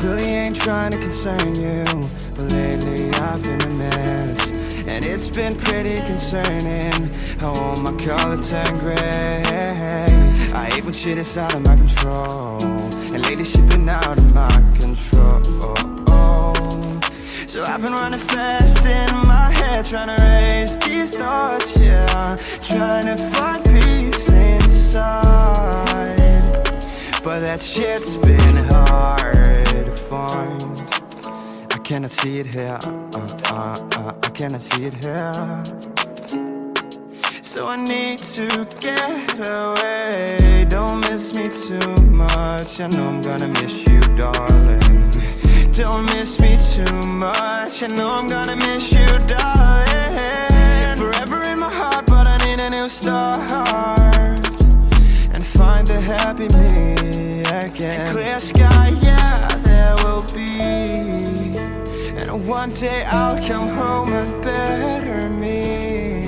really ain't trying to concern you, but lately I've been a mess, and it's been pretty concerning how all my color turned gray. I hate when shit is out of my control, and lately shit been out of my control. So I've been running fast in my head, trying to erase these thoughts, yeah, trying to find peace inside, but that shit's been hard to find. I cannot see it here, I cannot see it here. So I need to get away. Don't miss me too much, I know I'm gonna miss you, darling. Don't miss me too much, I know I'm gonna miss you, darling. Forever in my heart, but I need a new start, and find the happy me again. Clear sky, yeah, there will be, and one day I'll come home a better me.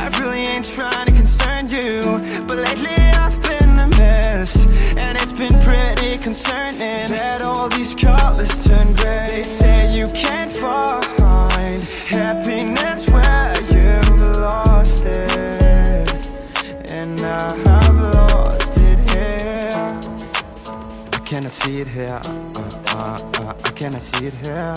I really ain't trying to concern you, but lately I've been a mess, and it's been pretty concerning that all these colors turn gray. They say you can't find happiness where you've lost it, and I've lost it here. I cannot see it here, I cannot see it here.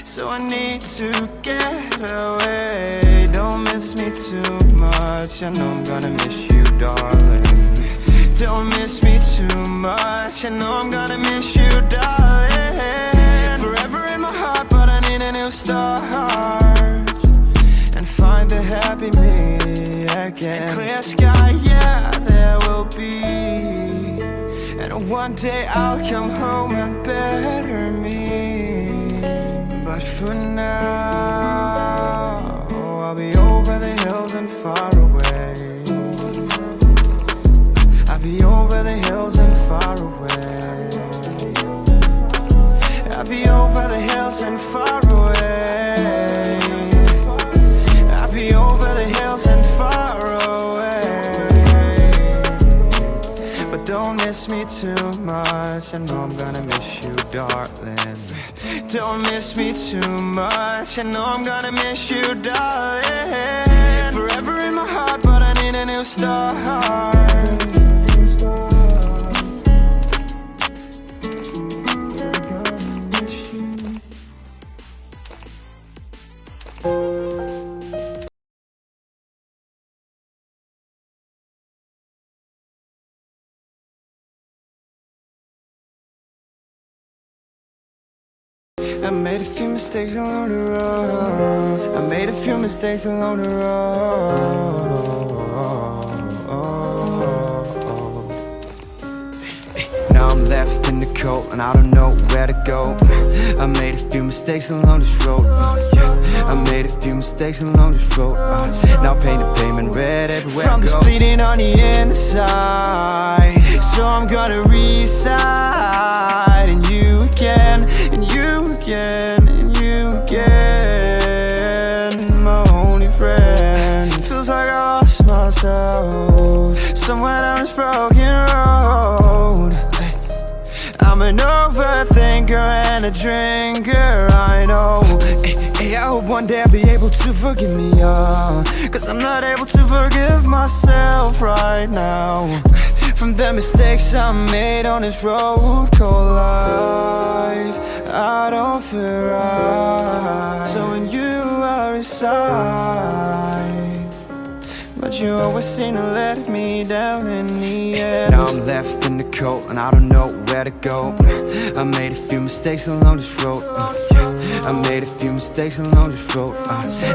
So I need to get away. Don't miss me too much, I know I'm gonna miss you, darling. Don't miss me too much, I know I'm gonna miss you, darling. Forever in my heart, but I need a new start, and find the happy me again. And clear sky, yeah, there will be, and one day I'll come home a better me. But for now, I'll be over the hills and far away. I'll be over the hills and far away. I'll be over the hills and far away. I'll be over the hills and far away. But don't miss me too much, I know I'm gonna miss you, darling. Don't miss me too much, I know I'm gonna miss you, darling. Forever in my heart, but I need a new start. I made a few mistakes along the road. I made a few mistakes along the road. Now I'm left in the cold and I don't know where to go. I made a few mistakes along this road. I made a few mistakes along this road. Now paint the pavement red everywhere I go. From this bleeding on the inside, so I'm gonna reside. And you again, and you again, and you again, my only friend. Feels like I lost myself somewhere down this broken road. I'm an overthinker and a drinker, I know. Hey, I hope one day I'll be able to forgive me, cause I'm not able to forgive myself right now, from the mistakes I made on this road called life. I don't feel right, so when you are inside, but you always seem to let me down in the end. Now I'm left in the cold and I don't know where to go. I made a few mistakes along this road. I made a few mistakes along this road.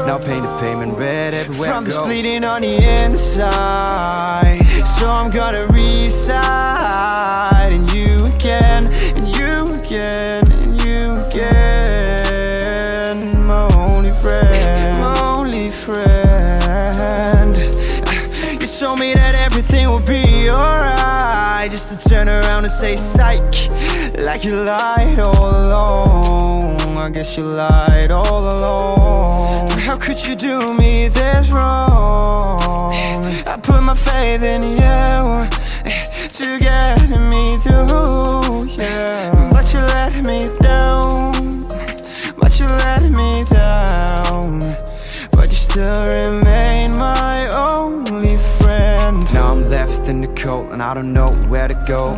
Now paint the pavement red everywhere I go. From this bleeding on the inside, so I'm gonna reside. And you again, and you again, and you again, my only friend, my only friend. You told me that everything would be alright, just to turn around and say psych, like you lied all along. I guess you lied all along. How could you do me this wrong? I put my faith in you to get me through, yeah. But you let me down, but you let me down. But you still remain my only friend. Now I'm left in the cold and I don't know where to go.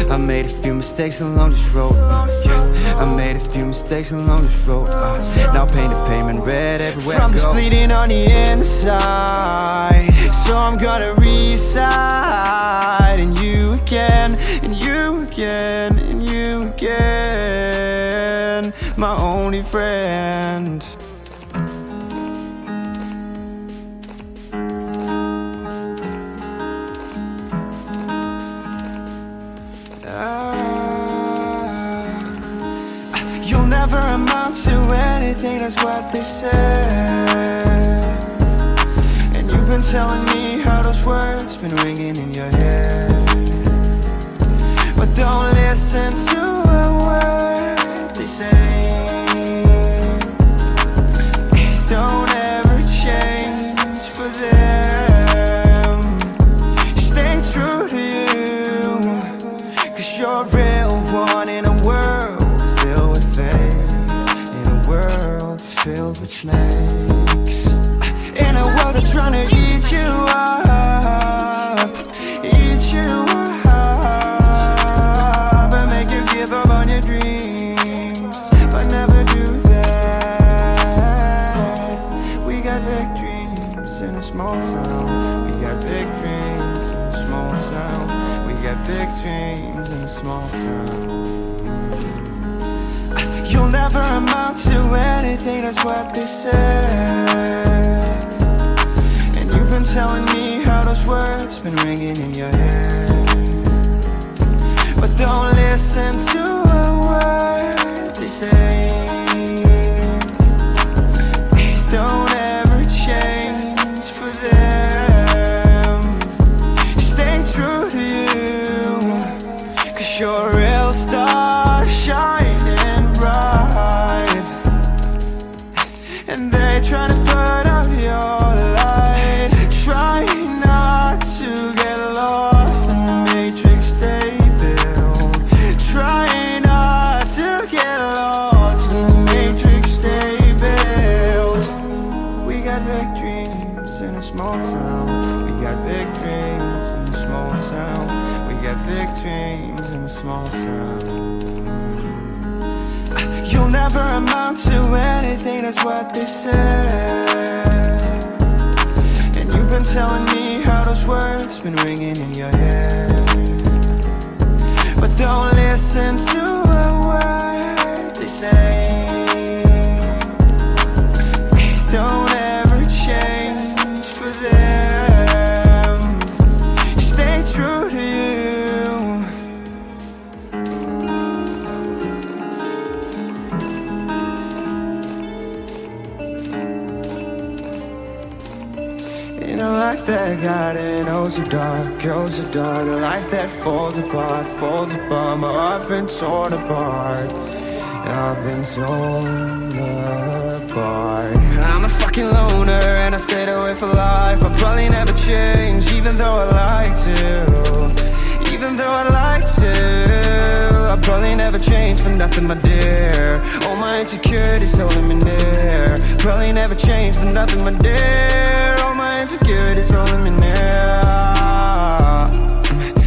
I made a few mistakes along this road, I made a few mistakes along this road. Now paint the pavement red everywhere from I go. From this bleeding on the inside, so I'm gonna reside. And you again, and you again, and you again, my only friend. You'll never amount to anything, that's what they say. And you've been telling me how those words been ringing in your head. But don't listen to a word they say. Don't ever change for them. Stay true to you, 'cause you're a real one in a world filled with fakes, in a world filled with snakes, in a world that's trying to eat you up, eat you up, and make you give up on your dreams, but never do that. We got big dreams in a small town. We got big dreams in a small town. We got big dreams in a small town. You'll never amount to anything, that's what they say. And you've been telling me how those words been ringing in your head. But don't listen to a word they say. Don't ever change for them. Stay true to you, 'cause you're a real star shining bright. And they try to put out your light. Try not to get lost in the matrix they build. Try not to get lost in the matrix they build. We got big dreams in a small town. We got big dreams in a small town. We got big dreams in a small town. You'll never amount to anything, that's what they say. And you've been telling me how those words been ringing in your head. But don't listen to a word they say. Don't ever change for them. Stay true to you. In a life that got in, oh so dark, oh so dark. A life that falls apart, falls apart. My heart been torn apart, I've been torn apart. I'm a fucking loner and I stayed away for life. I'll probably never change, even though I like to. Even though I like to, I'll probably never change for nothing, my dear. All my insecurities holding me near. Probably never change for nothing, my dear. All my insecurities holding me near.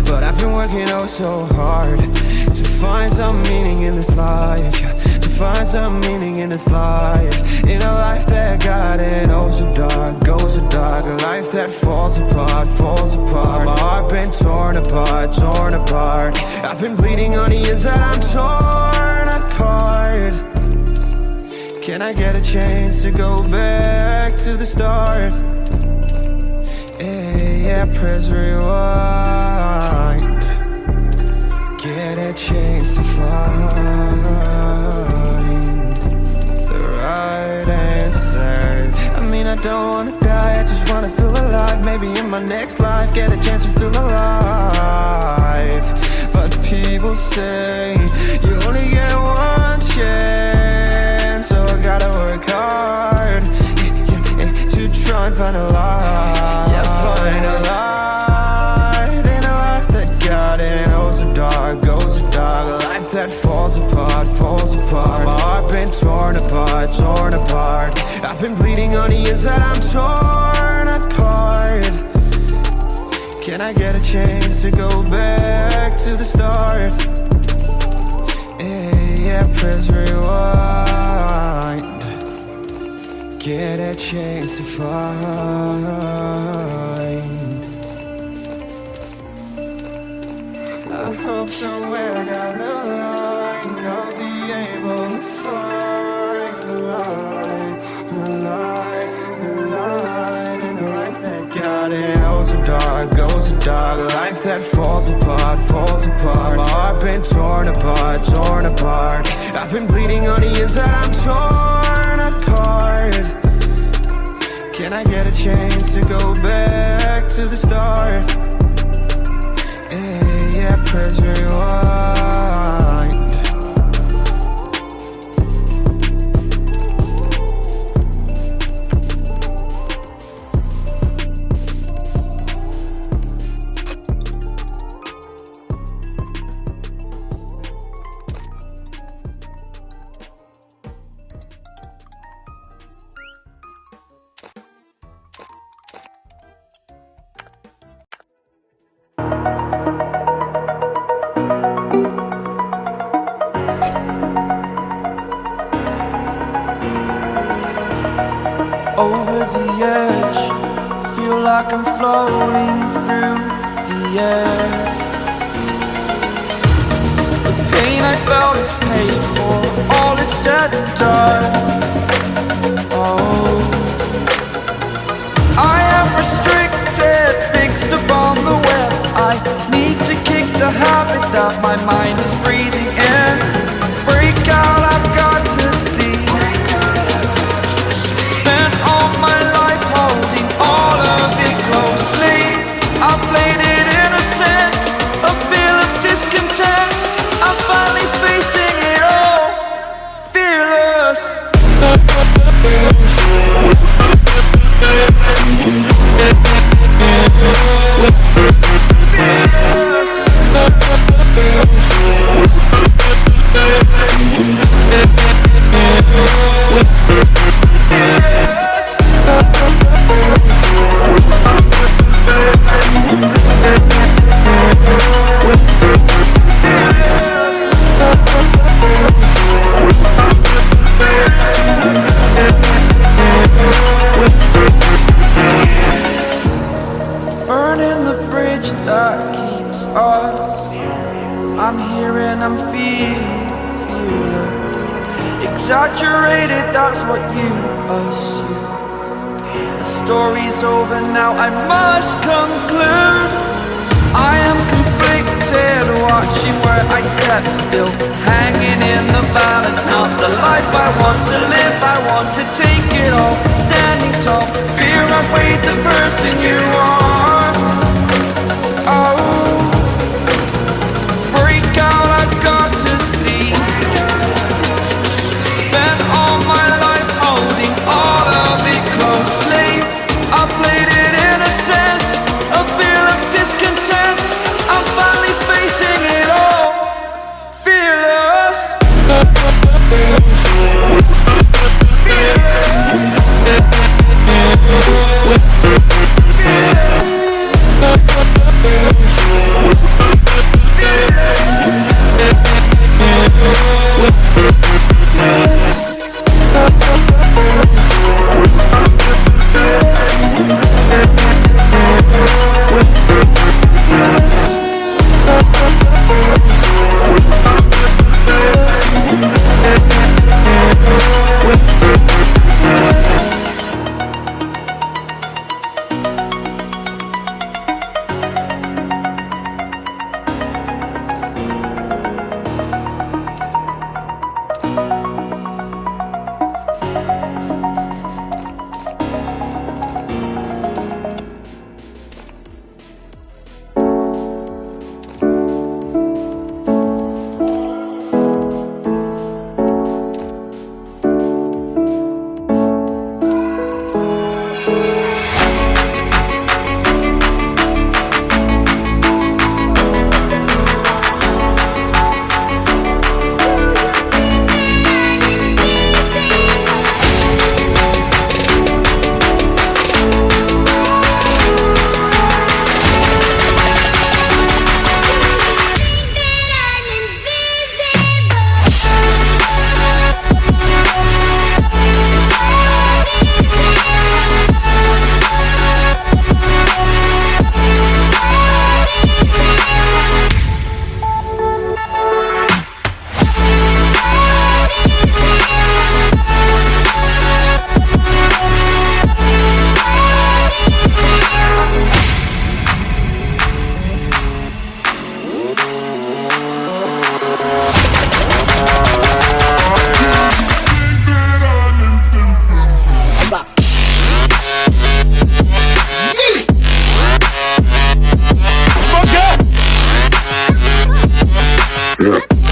But I've been working oh so hard to find some meaning in this life, to find some meaning in this life. In a life that got in oh so dark, goes so dark. A life that falls apart, falls apart. My heart been torn apart, torn apart. I've been bleeding on the inside, I'm torn apart. Can I get a chance to go back to the start? Yeah, press rewind. Get a chance to find the right answers. I mean, I don't wanna die, I just wanna feel alive. Maybe in my next life, get a chance to feel alive. But people say you only get one chance, so I gotta work hard. heart been torn apart, torn apart. I've been bleeding on the inside, I'm torn apart. Can I get a chance to go back to the start? Yeah, press rewind. Get a chance to find. I hope somewhere down the line I'll be able to find the light, the light, the light in a life that got it. Goes so dark, goes so dark. Life that falls apart, falls apart. My heart been torn apart, torn apart. I've been bleeding on the inside, I'm torn apart. Can I get a chance to go back to the start? Yeah, press rewind. Over the edge, feel like I'm floating through the air. The pain I felt is paid for, all is said and done. Oh, I am restricted, fixed upon the web. I need to kick the habit that my mind is breathing in. Break out, I've got to see. All my life holding all of it closely. I played it innocent, a feel of discontent. I'm finally facing it all, fearless. Burning the bridge that keeps us. I'm here and I'm feeling fearless. Exaggerated, that's what you assume. The story's over now, I must conclude. I am conflicted, watching where I step still, hanging in the balance. Not the life I want to live, I want to take it all. Standing tall, fear outweighed the person you are. Oh, break out, I've got to see. Spent all my life holding all of it closely. I played it innocent, a feel of discontent. I'm finally facing it all, fearless. Fearless. Yeah.